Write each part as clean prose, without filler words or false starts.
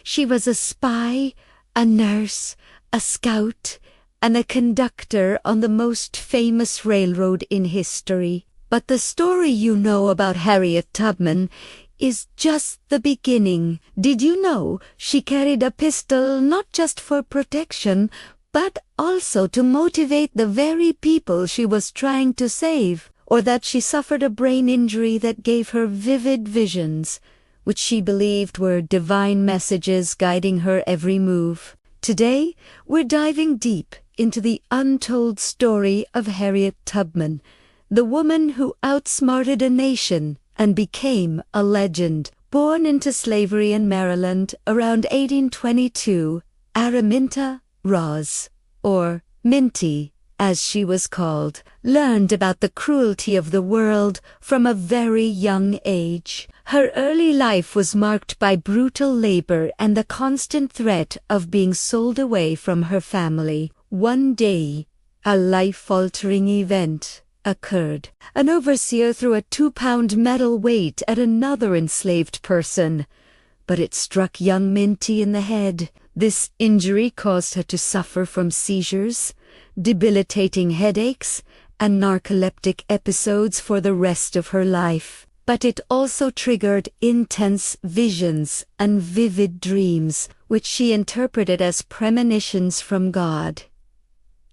She was a spy, a nurse, a scout, and a conductor on the most famous railroad in history. But the story you know about Harriet Tubman is just the beginning. Did you know she carried a pistol not just for protection, but also to motivate the very people she was trying to save? Or that she suffered a brain injury that gave her vivid visions, which she believed were divine messages guiding her every move? Today, we're diving deep into the untold story of Harriet Tubman, the woman who outsmarted a nation and became a legend. Born into slavery in Maryland around 1822, Araminta Ross, or Minty, as she was called, learned about the cruelty of the world from a very young age. Her early life was marked by brutal labor and the constant threat of being sold away from her family. One day, a life-altering event occurred. An overseer threw a 2-pound metal weight at another enslaved person, but it struck young Minty in the head. This injury caused her to suffer from seizures, debilitating headaches, and narcoleptic episodes for the rest of her life. But it also triggered intense visions and vivid dreams, which she interpreted as premonitions from God.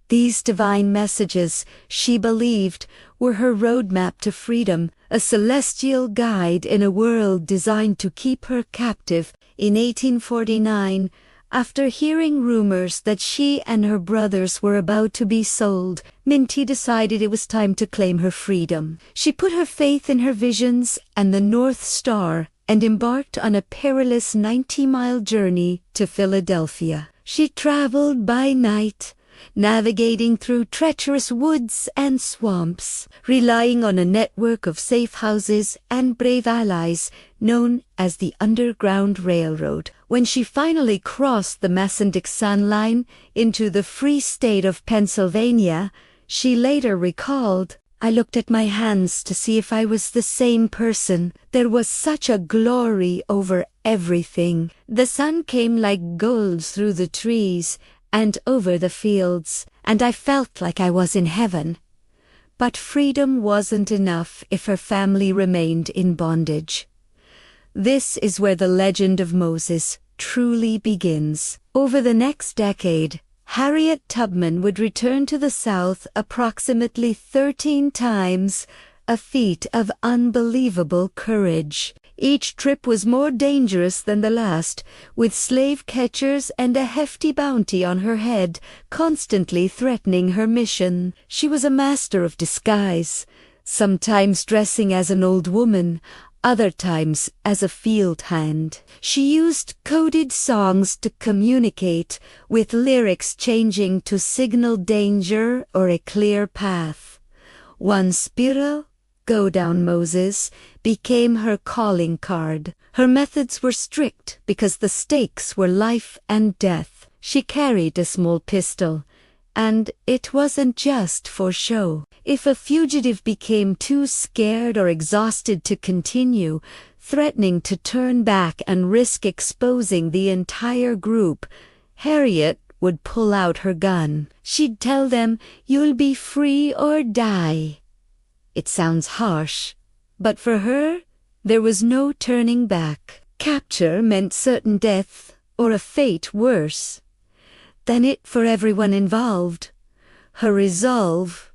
These divine messages, she believed, were her roadmap to freedom, a celestial guide in a world designed to keep her captive. In 1849, after hearing rumors that she and her brothers were about to be sold, Minty decided it was time to claim her freedom. She put her faith in her visions and the North Star and embarked on a perilous 90-mile journey to Philadelphia. She traveled by night, navigating through treacherous woods and swamps, relying on a network of safe houses and brave allies known as the Underground Railroad. When she finally crossed the Mason-Dixon line into the free state of Pennsylvania, she later recalled, "I looked at my hands to see if I was the same person. There was such a glory over everything. The sun came like gold through the trees and over the fields, and I felt like I was in heaven." But freedom wasn't enough if her family remained in bondage. This is where the legend of Moses truly begins. Over the next decade, Harriet Tubman would return to the South approximately 13 times, a feat of unbelievable courage. Each trip was more dangerous than the last, with slave catchers and a hefty bounty on her head, constantly threatening her mission. She was a master of disguise, sometimes dressing as an old woman, other times as a field hand. She used coded songs to communicate, with lyrics changing to signal danger or a clear path. One spiral, "Go down, Moses," became her calling card. Her methods were strict because the stakes were life and death. She carried a small pistol, and it wasn't just for show. If a fugitive became too scared or exhausted to continue, threatening to turn back and risk exposing the entire group, Harriet would pull out her gun. She'd tell them, "You'll be free or die." It sounds harsh, but for her, there was no turning back. Capture meant certain death or a fate worse than it for everyone involved. Her resolve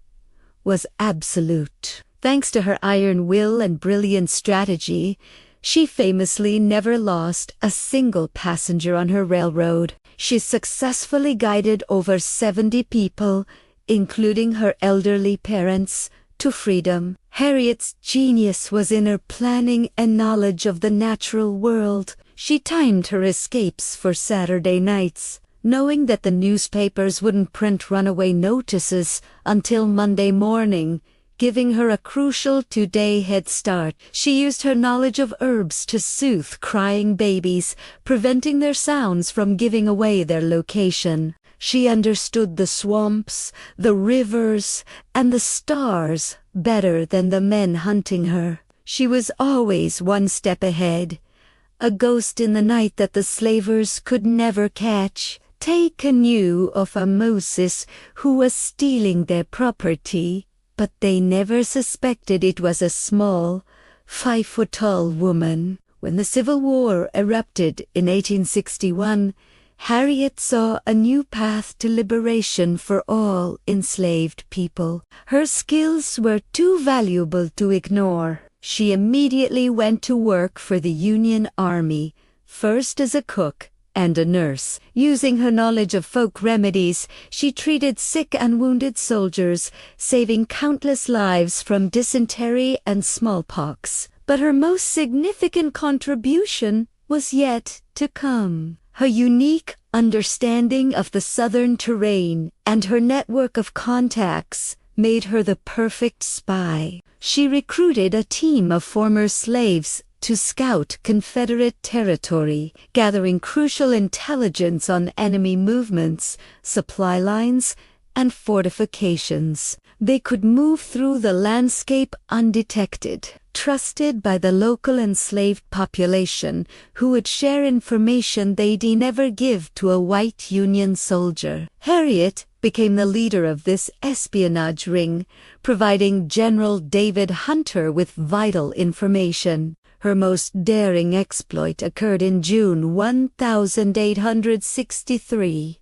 was absolute. Thanks to her iron will and brilliant strategy, she famously never lost a single passenger on her railroad. She successfully guided over 70 people, including her elderly parents, to freedom. Harriet's genius was in her planning and knowledge of the natural world. She timed her escapes for Saturday nights, knowing that the newspapers wouldn't print runaway notices until Monday morning, giving her a crucial 2-day head start. She used her knowledge of herbs to soothe crying babies, preventing their sounds from giving away their location. She understood the swamps, the rivers, and the stars better than the men hunting her. She was always one step ahead, a ghost in the night that the slavers could never catch. They knew of a Moses who was stealing their property, but they never suspected it was a small, 5-foot-tall woman. When the Civil War erupted in 1861, Harriet saw a new path to liberation for all enslaved people. Her skills were too valuable to ignore. She immediately went to work for the Union Army, first as a cook and a nurse. Using her knowledge of folk remedies, she treated sick and wounded soldiers, saving countless lives from dysentery and smallpox. But her most significant contribution was yet to come. Her unique understanding of the southern terrain and her network of contacts made her the perfect spy. She recruited a team of former slaves to scout Confederate territory, gathering crucial intelligence on enemy movements, supply lines, and fortifications. They could move through the landscape undetected, trusted by the local enslaved population, who would share information they'd never give to a white Union soldier. Harriet became the leader of this espionage ring, providing General David Hunter with vital information. Her most daring exploit occurred in June 1863.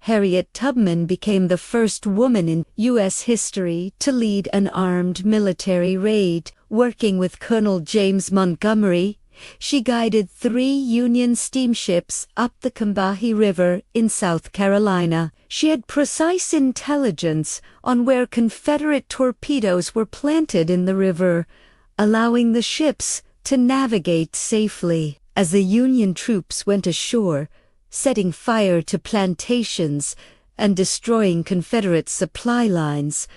Harriet Tubman became the first woman in U.S. history to lead an armed military raid. Working with Colonel James Montgomery, she guided 3 Union steamships up the Combahee River in South Carolina. She had precise intelligence on where Confederate torpedoes were planted in the river, allowing the ships to navigate safely. As the Union troops went ashore, setting fire to plantations and destroying Confederate supply lines,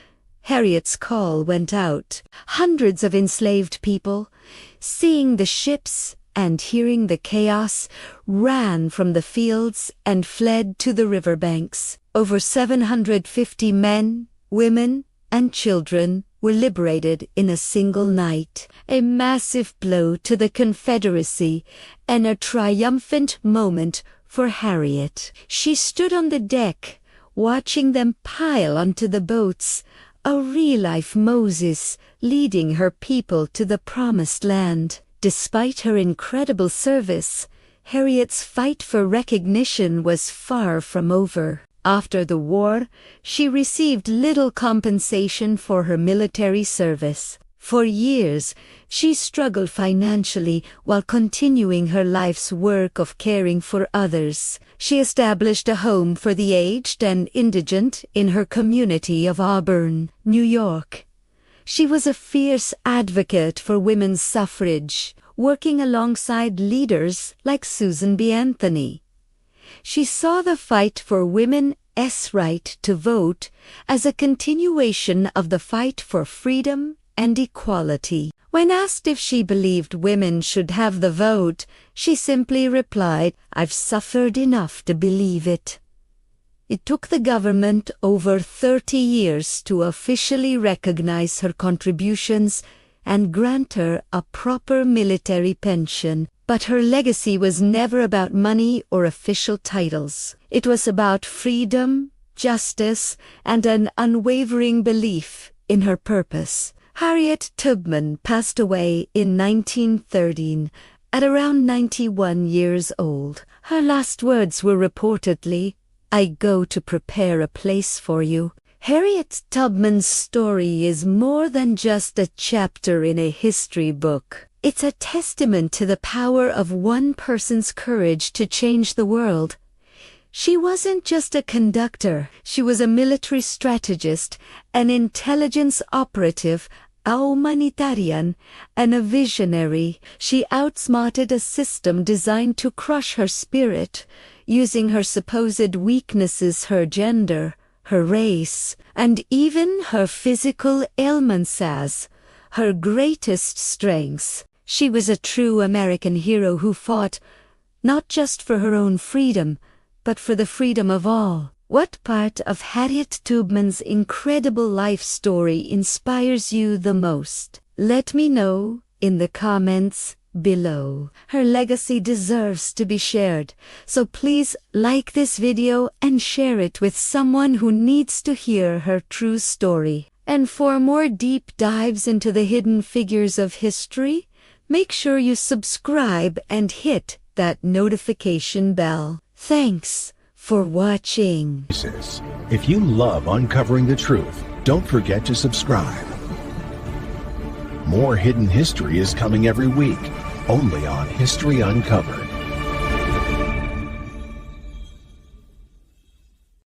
Harriet's call went out. Hundreds of enslaved people, seeing the ships and hearing the chaos, ran from the fields and fled to the riverbanks. Over 750 men, women, and children were liberated in a single night, a massive blow to the Confederacy and a triumphant moment for Harriet. She stood on the deck, watching them pile onto the boats, a real-life Moses leading her people to the promised land. Despite her incredible service, Harriet's fight for recognition was far from over. After the war, she received little compensation for her military service. For years, she struggled financially while continuing her life's work of caring for others. She established a home for the aged and indigent in her community of Auburn, New York. She was a fierce advocate for women's suffrage, working alongside leaders like Susan B. Anthony. She saw the fight for women's right to vote as a continuation of the fight for freedom and equality. When asked if she believed women should have the vote, she simply replied, "I've suffered enough to believe it." It took the government over 30 years to officially recognize her contributions and grant her a proper military pension. But her legacy was never about money or official titles. It was about freedom, justice, and an unwavering belief in her purpose. Harriet Tubman passed away in 1913 at around 91 years old. Her last words were reportedly, "I go to prepare a place for you." Harriet Tubman's story is more than just a chapter in a history book. It's a testament to the power of one person's courage to change the world. She wasn't just a conductor, she was a military strategist, an intelligence operative, a humanitarian, and a visionary. She outsmarted a system designed to crush her spirit, using her supposed weaknesses, her gender, her race, and even her physical ailments as her greatest strengths. She was a true American hero who fought not just for her own freedom, but for the freedom of all. What part of Harriet Tubman's incredible life story inspires you the most? Let me know in the comments below. Her legacy deserves to be shared, so please like this video and share it with someone who needs to hear her true story. And for more deep dives into the hidden figures of history, make sure you subscribe and hit that notification bell. Thanks for watching. If you love uncovering the truth, don't forget to subscribe. More hidden history is coming every week, only on History Uncovered.